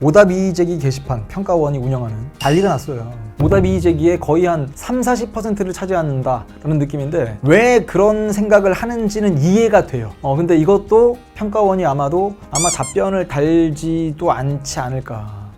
오답이의제기 게시판 평가원이 운영하는 난리가 났어요. 오답이의제기의 거의 한 30-40%를 차지한다라는 느낌인데 왜 그런 생각을 하는지는 이해가 돼요. 근데 이것도 평가원이 아마 답변을 달지도 않지 않을까.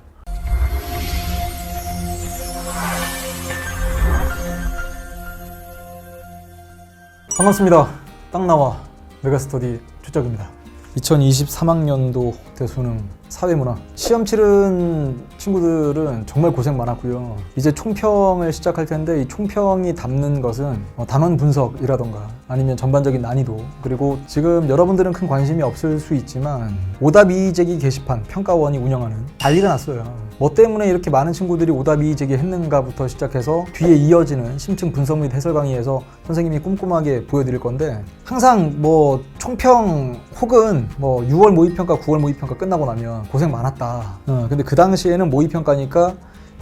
반갑습니다. 딱 나와 메가스터디 최적입니다. 2023학년도 대수능 사회문화 시험 치른 친구들은 정말 고생 많았고요. 이제 총평을 시작할 텐데 이 총평이 담는 것은 단원 분석이라던가 아니면 전반적인 난이도, 그리고 지금 여러분들은 큰 관심이 없을 수 있지만 오답이의제기 게시판 평가원이 운영하는 난리가 났어요. 뭐 때문에 이렇게 많은 친구들이 오답이의제기 했는가부터 시작해서 뒤에 이어지는 심층 분석 및 해설 강의에서 선생님이 꼼꼼하게 보여드릴 건데, 항상 뭐 총평 혹은 뭐 6월 모의평가, 9월 모의평가 끝나고 나면 고생 많았다. 근데 그 당시에는 모의평가니까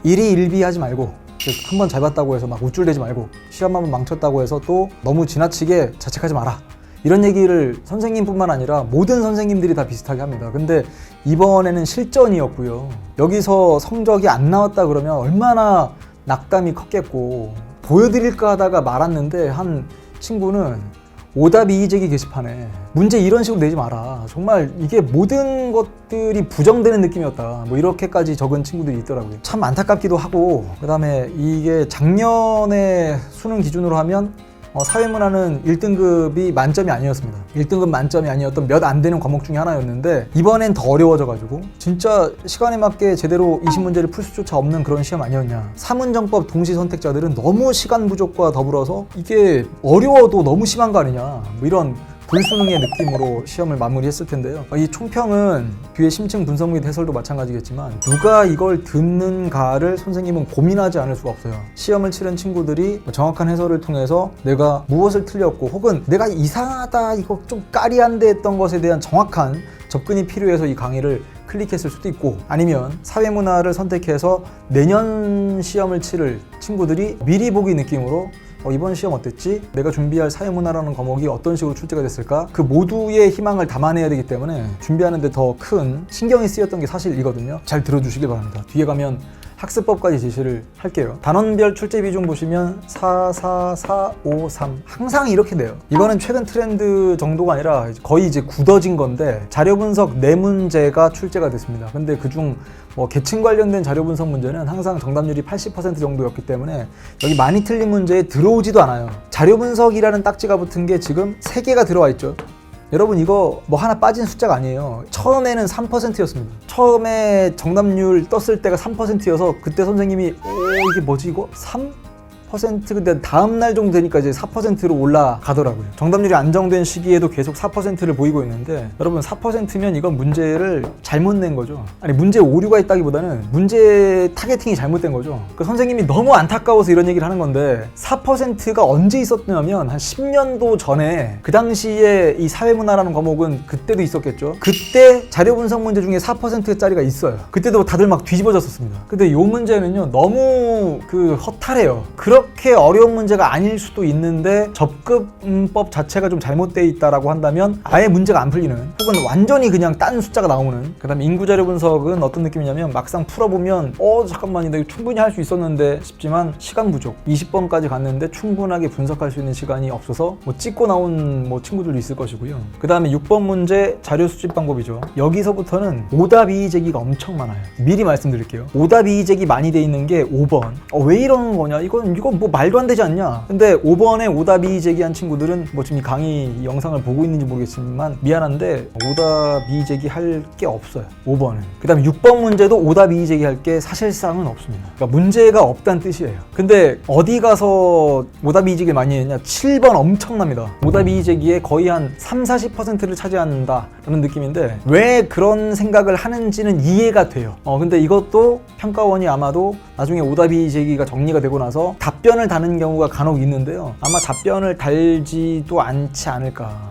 일희일비하지 말고, 한 번 잘 봤다고 해서 막 우쭐대지 말고, 시험 한번 망쳤다고 해서 또 너무 지나치게 자책하지 마라, 이런 얘기를 선생님뿐만 아니라 모든 선생님들이 다 비슷하게 합니다. 근데 이번에는 실전이었고요. 여기서 성적이 안 나왔다 그러면 얼마나 낙담이 컸겠고, 보여드릴까 하다가 말았는데 한 친구는 오답이의제기 게시판에 문제 이런 식으로 내지 마라, 정말 이게 모든 것들이 부정되는 느낌이었다, 뭐 이렇게까지 적은 친구들이 있더라고요. 참 안타깝기도 하고, 그 다음에 이게 작년에 수능 기준으로 하면 사회문화는 1등급이 만점이 아니었습니다. 1등급 만점이 아니었던 몇 안 되는 과목 중에 하나였는데 이번엔 더 어려워져가지고 진짜 시간에 맞게 제대로 20문제를 풀 수조차 없는 그런 시험 아니었냐. 사문정법 동시 선택자들은 너무 시간 부족과 더불어서 이게 어려워도 너무 심한 거 아니냐, 뭐 이런 불수능의 느낌으로 시험을 마무리했을 텐데요. 이 총평은 뒤에 심층 분석 및 해설도 마찬가지겠지만 누가 이걸 듣는가를 선생님은 고민하지 않을 수가 없어요. 시험을 치른 친구들이 정확한 해설을 통해서 내가 무엇을 틀렸고, 혹은 내가 이상하다, 이거 좀 까리한데 했던 것에 대한 정확한 접근이 필요해서 이 강의를 클릭했을 수도 있고, 아니면 사회문화를 선택해서 내년 시험을 치를 친구들이 미리 보기 느낌으로 이번 시험 어땠지? 내가 준비할 사회문화라는 과목이 어떤 식으로 출제가 됐을까? 그 모두의 희망을 담아내야 되기 때문에 준비하는데 더 큰 신경이 쓰였던 게 사실이거든요. 잘 들어주시길 바랍니다. 뒤에 가면 학습법까지 제시를 할게요. 단원별 출제 비중 보시면 4, 4, 4, 5, 3 항상 이렇게 돼요. 이거는 최근 트렌드 정도가 아니라 거의 이제 굳어진 건데, 자료 분석 4문제가 출제가 됐습니다. 근데 그중 계층 관련된 자료 분석 문제는 항상 정답률이 80% 정도였기 때문에 여기 많이 틀린 문제에 들어오지도 않아요. 자료 분석이라는 딱지가 붙은 게 지금 3개가 들어와 있죠. 여러분 이거 뭐 하나 빠진 숫자가 아니에요. 처음에는 3%였습니다. 처음에 정답률 떴을 때가 3%여서 그때 선생님이 이게 뭐지 이거? 3%? 근데 다음날 정도 되니까 이제 4%로 올라가더라고요. 정답률이 안정된 시기에도 계속 4%를 보이고 있는데, 여러분 4%면 이건 문제를 잘못 낸 거죠. 아니 문제 오류가 있다기보다는 문제 타겟팅이 잘못된 거죠. 그 선생님이 너무 안타까워서 이런 얘기를 하는 건데, 4%가 언제 있었냐면 한 10년도 전에, 그 당시에 이 사회문화라는 과목은 그때도 있었겠죠. 그때 자료 분석 문제 중에 4%짜리가 있어요. 그때도 다들 막 뒤집어졌었습니다. 근데 이 문제는요 너무 허탈해요. 그렇게 어려운 문제가 아닐 수도 있는데 접근법 자체가 좀 잘못되어 있다라고 한다면 아예 문제가 안 풀리는, 혹은 완전히 그냥 딴 숫자가 나오는. 그 다음에 인구자료 분석은 어떤 느낌이냐면 막상 풀어보면 잠깐만 이거 충분히 할 수 있었는데 싶지만 시간 부족, 20번까지 갔는데 충분하게 분석할 수 있는 시간이 없어서 찍고 나온 친구들도 있을 것이고요. 그 다음에 6번 문제 자료 수집 방법이죠. 여기서부터는 오답이의제기가 엄청 많아요. 미리 말씀드릴게요. 오답이의제기 많이 돼 있는 게 5번. 왜 이러는 거냐, 이건 뭐 말도 안 되지 않냐. 근데 5번에 오답이의제기한 친구들은 지금 이 강의 영상을 보고 있는지 모르겠지만 미안한데 오답이의제기 할 게 없어요, 5번은. 그 다음에 6번 문제도 오답이의제기 할 게 사실상은 없습니다. 그러니까 문제가 없다는 뜻이에요. 근데 어디 가서 오답이의제기를 많이 했냐, 7번 엄청납니다. 오답이의제기의 거의 한 30-40%를 차지한다라는 느낌인데 왜 그런 생각을 하는지는 이해가 돼요. 근데 이것도 평가원이 아마도 나중에 오답이의제기가 정리가 되고 나서 답변을 다는 경우가 간혹 있는데요. 아마 답변을 달지도 않지 않을까.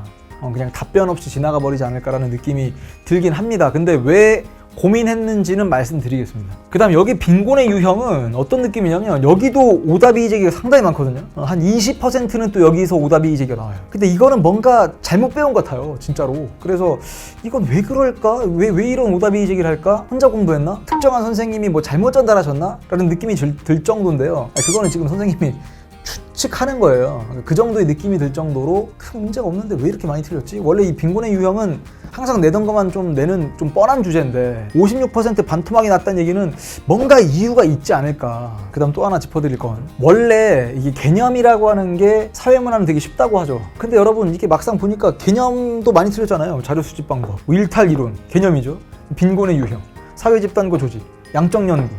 그냥 답변 없이 지나가 버리지 않을까라는 느낌이 들긴 합니다. 근데 왜 고민했는지는 말씀드리겠습니다. 그 다음 여기 빈곤의 유형은 어떤 느낌이냐면 여기도 오답이 제기가 상당히 많거든요. 한 20%는 또 여기서 오답이 제기가 나와요. 근데 이거는 뭔가 잘못 배운 것 같아요, 진짜로. 그래서 이건 왜 그럴까? 왜 이런 오답이 제기를 할까? 혼자 공부했나? 특정한 선생님이 뭐 잘못 전달하셨나? 라는 느낌이 들 정도인데요. 그거는 지금 선생님이 추측하는 거예요. 그 정도의 느낌이 들 정도로 큰 문제가 없는데 왜 이렇게 많이 틀렸지? 원래 이 빈곤의 유형은 항상 내던 것만 좀 내는 좀 뻔한 주제인데 56% 반토막이 났다는 얘기는 뭔가 이유가 있지 않을까. 그 다음 또 하나 짚어드릴 건 원래 이게 개념이라고 하는 게 사회문화는 되게 쉽다고 하죠. 근데 여러분 이게 막상 보니까 개념도 많이 틀렸잖아요. 자료 수집 방법, 일탈 이론, 개념이죠. 빈곤의 유형, 사회 집단과 조직, 양적 연구.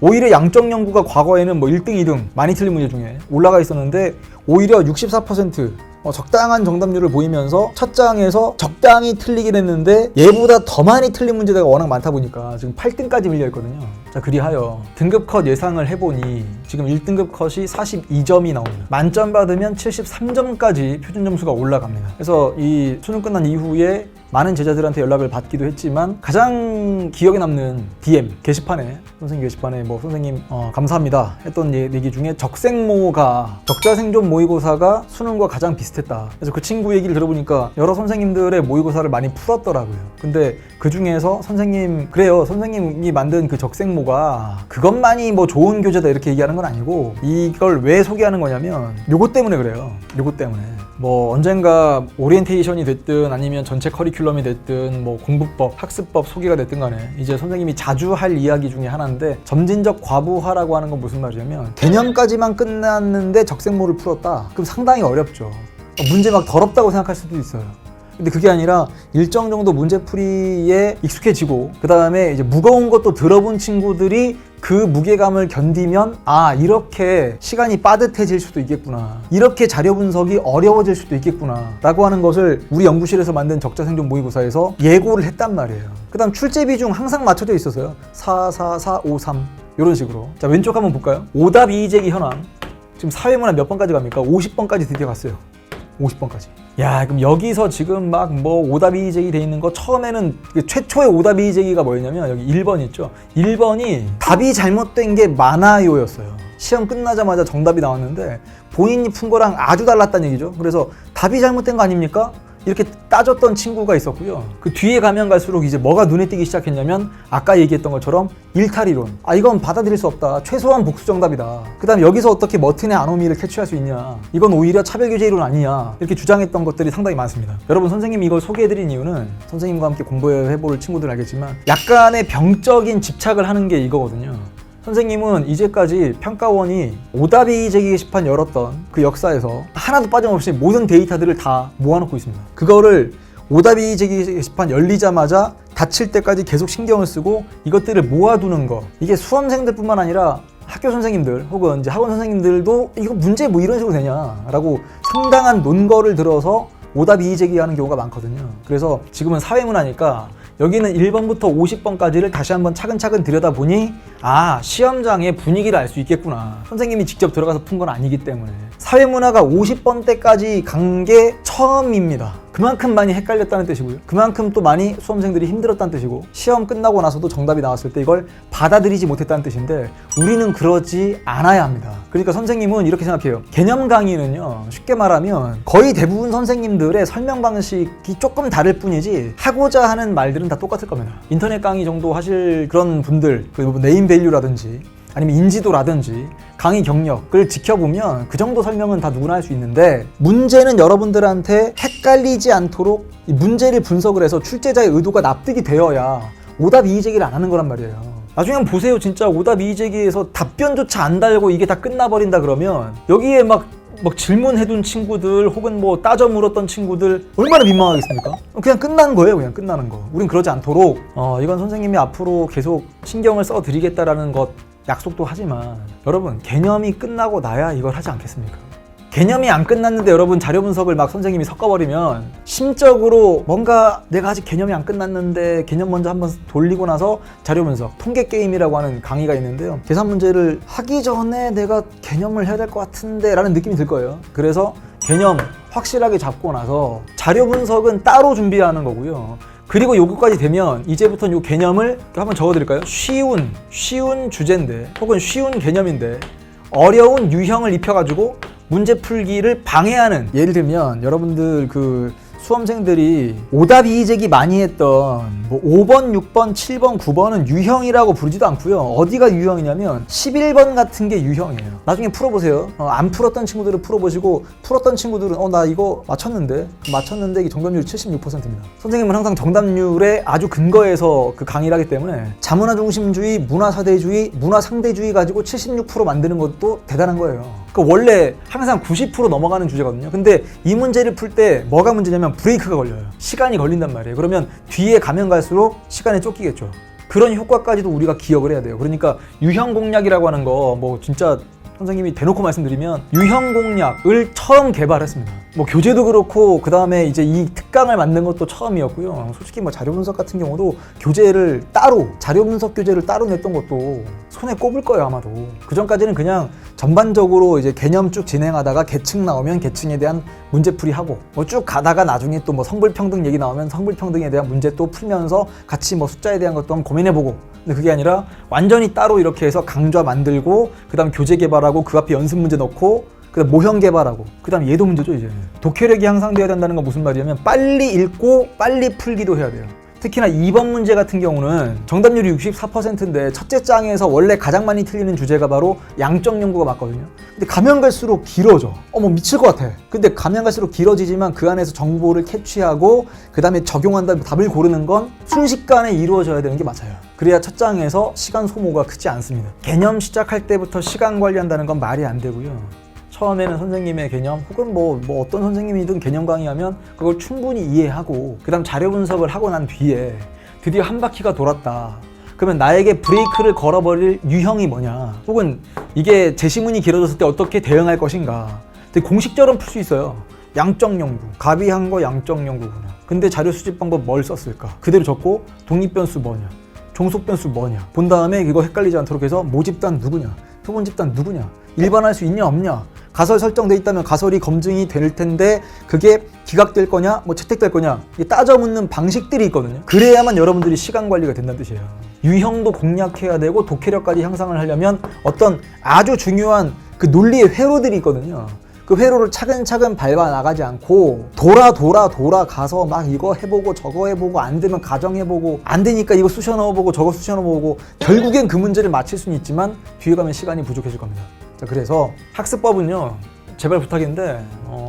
오히려 양적 연구가 과거에는 뭐 1등, 2등 많이 틀린 문제 중에 올라가 있었는데 오히려 64% 적당한 정답률을 보이면서 첫 장에서 적당히 틀리긴 했는데 얘보다 더 많이 틀린 문제가 워낙 많다 보니까 지금 8등까지 밀려 있거든요. 자, 그리하여 등급 컷 예상을 해보니 지금 1등급 컷이 42점이 나옵니다. 만점 받으면 73점까지 표준 점수가 올라갑니다. 그래서 이 수능 끝난 이후에 많은 제자들한테 연락을 받기도 했지만 가장 기억에 남는 DM 게시판에 선생님 게시판에 뭐 선생님 감사합니다 했던 얘기 중에 적생모가 적자생존 모의고사가 수능과 가장 비슷했다. 그래서 그 친구 얘기를 들어보니까 여러 선생님들의 모의고사를 많이 풀었더라고요. 근데 그 중에서 선생님 그래요, 선생님이 만든 그 적생모가 그것만이 뭐 좋은 교재다 이렇게 얘기하는 건 아니고 이걸 왜 소개하는 거냐면 요것 때문에 그래요. 요것 때문에 뭐 언젠가 오리엔테이션이 됐든 아니면 전체 커리큘럼이 됐든 뭐 공부법, 학습법 소개가 됐든 간에 이제 선생님이 자주 할 이야기 중에 하나인데 점진적 과부하라고 하는 건 무슨 말이냐면 개념까지만 끝났는데 적생모를 풀었다. 그럼 상당히 어렵죠. 문제 막 더럽다고 생각할 수도 있어요. 근데 그게 아니라 일정 정도 문제풀이에 익숙해지고 그 다음에 이제 무거운 것도 들어본 친구들이 그 무게감을 견디면 아, 이렇게 시간이 빠듯해질 수도 있겠구나, 이렇게 자료 분석이 어려워질 수도 있겠구나 라고 하는 것을 우리 연구실에서 만든 적자생존 모의고사에서 예고를 했단 말이에요. 그 다음 출제 비중 항상 맞춰져 있었어요. 4, 4, 4, 5, 3 이런 식으로. 자, 왼쪽 한번 볼까요? 오답 이의제기 현황. 지금 사회문화 몇 번까지 갑니까? 50번까지 드디어 갔어요. 50번까지. 야, 그럼 여기서 지금 막 뭐 오답 이의제기 돼 있는 거 처음에는 최초의 오답 이의제기가 뭐였냐면 여기 1번 있죠. 1번이 답이 잘못된 게 많아요였어요. 시험 끝나자마자 정답이 나왔는데 본인이 푼 거랑 아주 달랐다는 얘기죠. 그래서 답이 잘못된 거 아닙니까? 이렇게 따졌던 친구가 있었고요. 그 뒤에 가면 갈수록 이제 뭐가 눈에 띄기 시작했냐면 아까 얘기했던 것처럼 일탈이론. 아, 이건 받아들일 수 없다. 최소한 복수 정답이다. 그 다음 여기서 어떻게 머튼의 아노미를 캐치할 수 있냐. 이건 오히려 차별규제 이론 아니냐. 이렇게 주장했던 것들이 상당히 많습니다. 여러분, 선생님이 이걸 소개해드린 이유는 선생님과 함께 공부해볼 친구들은 알겠지만 약간의 병적인 집착을 하는 게 이거거든요. 선생님은 이제까지 평가원이 오답이 제기 게시판 열었던 그 역사에서 하나도 빠짐없이 모든 데이터들을 다 모아놓고 있습니다. 그거를 오답이 제기 게시판 열리자마자 닫힐 때까지 계속 신경을 쓰고 이것들을 모아두는 거, 이게 수험생들뿐만 아니라 학교 선생님들 혹은 이제 학원 선생님들도 이거 문제 뭐 이런 식으로 되냐라고 상당한 논거를 들어서 오답 이의 제기하는 경우가 많거든요. 그래서 지금은 사회문화니까 여기는 1번부터 50번까지를 다시 한번 차근차근 들여다보니 아, 시험장의 분위기를 알 수 있겠구나. 선생님이 직접 들어가서 푼 건 아니기 때문에. 사회문화가 50번대까지 간 게 처음입니다. 그만큼 많이 헷갈렸다는 뜻이고요. 그만큼 또 많이 수험생들이 힘들었다는 뜻이고 시험 끝나고 나서도 정답이 나왔을 때 이걸 받아들이지 못했다는 뜻인데 우리는 그러지 않아야 합니다. 그러니까 선생님은 이렇게 생각해요. 개념 강의는요, 쉽게 말하면 거의 대부분 선생님들의 설명 방식이 조금 다를 뿐이지 하고자 하는 말들은 다 똑같을 겁니다. 인터넷 강의 정도 하실 그런 분들, 그리고 네임 밸류라든지 아니면 인지도라든지 강의 경력을 지켜보면 그 정도 설명은 다 누구나 할 수 있는데 문제는 여러분들한테 헷갈리지 않도록 이 문제를 분석을 해서 출제자의 의도가 납득이 되어야 오답 이의 제기를 안 하는 거란 말이에요. 나중에 한번 보세요. 진짜 오답 이의 제기에서 답변조차 안 달고 이게 다 끝나버린다 그러면 여기에 막 질문해둔 친구들 혹은 뭐 따져 물었던 친구들 얼마나 민망하겠습니까? 그냥 끝나는 거예요. 그냥 끝나는 거. 우린 그러지 않도록 이건 선생님이 앞으로 계속 신경을 써드리겠다라는 것 약속도 하지만 여러분, 개념이 끝나고 나야 이걸 하지 않겠습니까? 개념이 안 끝났는데 여러분 자료 분석을 막 선생님이 섞어버리면 심적으로 뭔가 내가 아직 개념이 안 끝났는데 개념 먼저 한번 돌리고 나서 자료 분석, 통계 게임이라고 하는 강의가 있는데요. 계산 문제를 하기 전에 내가 개념을 해야 될 것 같은데 라는 느낌이 들 거예요. 그래서 개념 확실하게 잡고 나서 자료 분석은 따로 준비하는 거고요. 그리고 요거까지 되면 이제부터는 요 개념을 한번 적어드릴까요? 쉬운 주제인데 혹은 쉬운 개념인데 어려운 유형을 입혀가지고 문제 풀기를 방해하는, 예를 들면 여러분들 그 수험생들이 오답 이의제기 많이 했던 뭐 5번, 6번, 7번, 9번은 유형이라고 부르지도 않고요. 어디가 유형이냐면 11번 같은 게 유형이에요. 나중에 풀어보세요. 안 풀었던 친구들을 풀어보시고 풀었던 친구들은 나 이거 맞췄는데 이게 정답률이 76%입니다. 선생님은 항상 정답률에 아주 근거해서 그 강의를 하기 때문에 자문화 중심주의, 문화 사대주의, 문화 상대주의 가지고 76% 만드는 것도 대단한 거예요. 그 원래 항상 90% 넘어가는 주제거든요. 근데 이 문제를 풀 때 뭐가 문제냐면 브레이크가 걸려요. 시간이 걸린단 말이에요. 그러면 뒤에 가면 갈수록 시간에 쫓기겠죠. 그런 효과까지도 우리가 기억을 해야 돼요. 그러니까 유형 공략이라고 하는 거 뭐 진짜 선생님이 대놓고 말씀드리면 유형 공략을 처음 개발했습니다. 뭐 교재도 그렇고 그 다음에 이제 이 특강을 만든 것도 처음이었고요. 솔직히 뭐 자료 분석 같은 경우도 교재를 따로, 자료 분석 교재를 따로 냈던 것도 손에 꼽을 거예요 아마도. 그 전까지는 그냥 전반적으로 이제 개념 쭉 진행하다가 계층 나오면 계층에 대한 문제풀이 하고 뭐 쭉 가다가 나중에 또 뭐 성불평등 얘기 나오면 성불평등에 대한 문제 또 풀면서 같이 뭐 숫자에 대한 것도 한번 고민해보고, 근데 그게 아니라 완전히 따로 이렇게 해서 강좌 만들고 그 다음 교재 개발하고 그 앞에 연습 문제 넣고 그 다음 모형 개발하고 그 다음 예도 문제죠. 이제 독해력이 향상돼야 된다는 건 무슨 말이냐면 빨리 읽고 빨리 풀기도 해야 돼요. 특히나 2번 문제 같은 경우는 정답률이 64%인데 첫째 장에서 원래 가장 많이 틀리는 주제가 바로 양적 연구가 맞거든요. 근데 가면 갈수록 길어져. 어머 미칠 것 같아. 근데 가면 갈수록 길어지지만 그 안에서 정보를 캐치하고 그 다음에 적용한 다음에 답을 고르는 건 순식간에 이루어져야 되는 게 맞아요. 그래야 첫 장에서 시간 소모가 크지 않습니다. 개념 시작할 때부터 시간 관리한다는 건 말이 안 되고요. 처음에는 선생님의 개념 혹은 뭐 어떤 선생님이든 개념 강의하면 그걸 충분히 이해하고 그 다음 자료 분석을 하고 난 뒤에 드디어 한 바퀴가 돌았다. 그러면 나에게 브레이크를 걸어버릴 유형이 뭐냐, 혹은 이게 제시문이 길어졌을 때 어떻게 대응할 것인가. 근데 공식적으로 풀 수 있어요. 양적 연구, 갑이한 거 양적 연구구나. 근데 자료 수집 방법 뭘 썼을까? 그대로 적고 독립변수 뭐냐, 종속변수 뭐냐 본 다음에 이거 헷갈리지 않도록 해서 모집단 누구냐, 표본집단 누구냐, 일반할 수 있냐 없냐, 가설 설정돼 있다면 가설이 검증이 될 텐데 그게 기각될 거냐 뭐 채택될 거냐, 이게 따져 묻는 방식들이 있거든요. 그래야만 여러분들이 시간 관리가 된다는 뜻이에요. 유형도 공략해야 되고 독해력까지 향상을 하려면 어떤 아주 중요한 그 논리의 회로들이 있거든요. 그 회로를 차근차근 밟아 나가지 않고 돌아가서 막 이거 해보고 저거 해보고 안 되면 가정해보고 안 되니까 이거 쑤셔 넣어보고 저거 쑤셔 넣어보고 결국엔 그 문제를 맞힐 수는 있지만 뒤에 가면 시간이 부족해질 겁니다. 자, 그래서 학습법은요, 제발 부탁인데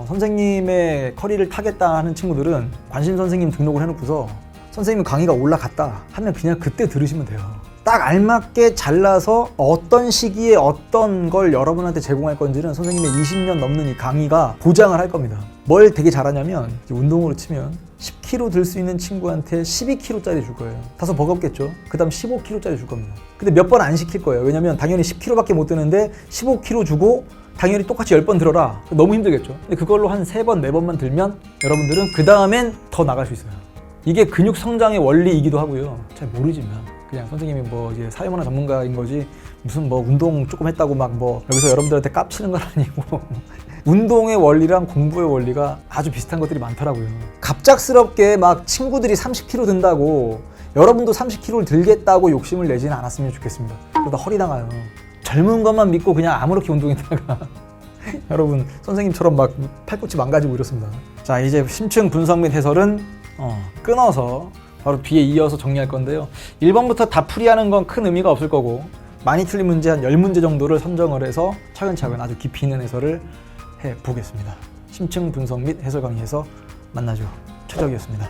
선생님의 커리를 타겠다 하는 친구들은 관심 선생님 등록을 해놓고서 선생님 강의가 올라갔다 하면 그냥 그때 들으시면 돼요. 딱 알맞게 잘라서 어떤 시기에 어떤 걸 여러분한테 제공할 건지는 선생님의 20년 넘는 이 강의가 보장을 할 겁니다. 뭘 되게 잘하냐면 운동으로 치면 10kg 들 수 있는 친구한테 12kg짜리 줄 거예요. 다소 버겁겠죠? 그 다음 15kg짜리 줄 겁니다. 근데 몇 번 안 시킬 거예요. 왜냐면 당연히 10kg밖에 못 드는데 15kg 주고 당연히 똑같이 10번 들어라. 너무 힘들겠죠? 근데 그걸로 한 3번, 4번만 들면 여러분들은 그 다음엔 더 나갈 수 있어요. 이게 근육 성장의 원리이기도 하고요. 잘 모르지만 그냥 선생님이 뭐 이제 사회문화 전문가인 거지 무슨 뭐 운동 조금 했다고 막 뭐 여기서 여러분들한테 깝치는 건 아니고 운동의 원리랑 공부의 원리가 아주 비슷한 것들이 많더라고요. 갑작스럽게 막 친구들이 30kg 든다고 여러분도 30kg를 들겠다고 욕심을 내지는 않았으면 좋겠습니다. 그러다 허리 나가요. 젊은 것만 믿고 그냥 아무렇게 운동했다가 여러분 선생님처럼 막 팔꿈치 망가지고 이렇습니다. 자, 이제 심층 분석 및 해설은 끊어서 바로 뒤에 이어서 정리할 건데요. 1번부터 다 풀이하는 건 큰 의미가 없을 거고 많이 틀린 문제 한 10문제 정도를 선정을 해서 차근차근 아주 깊이 있는 해설을 해보겠습니다. 심층 분석 및 해설 강의에서 만나죠. 최적이었습니다.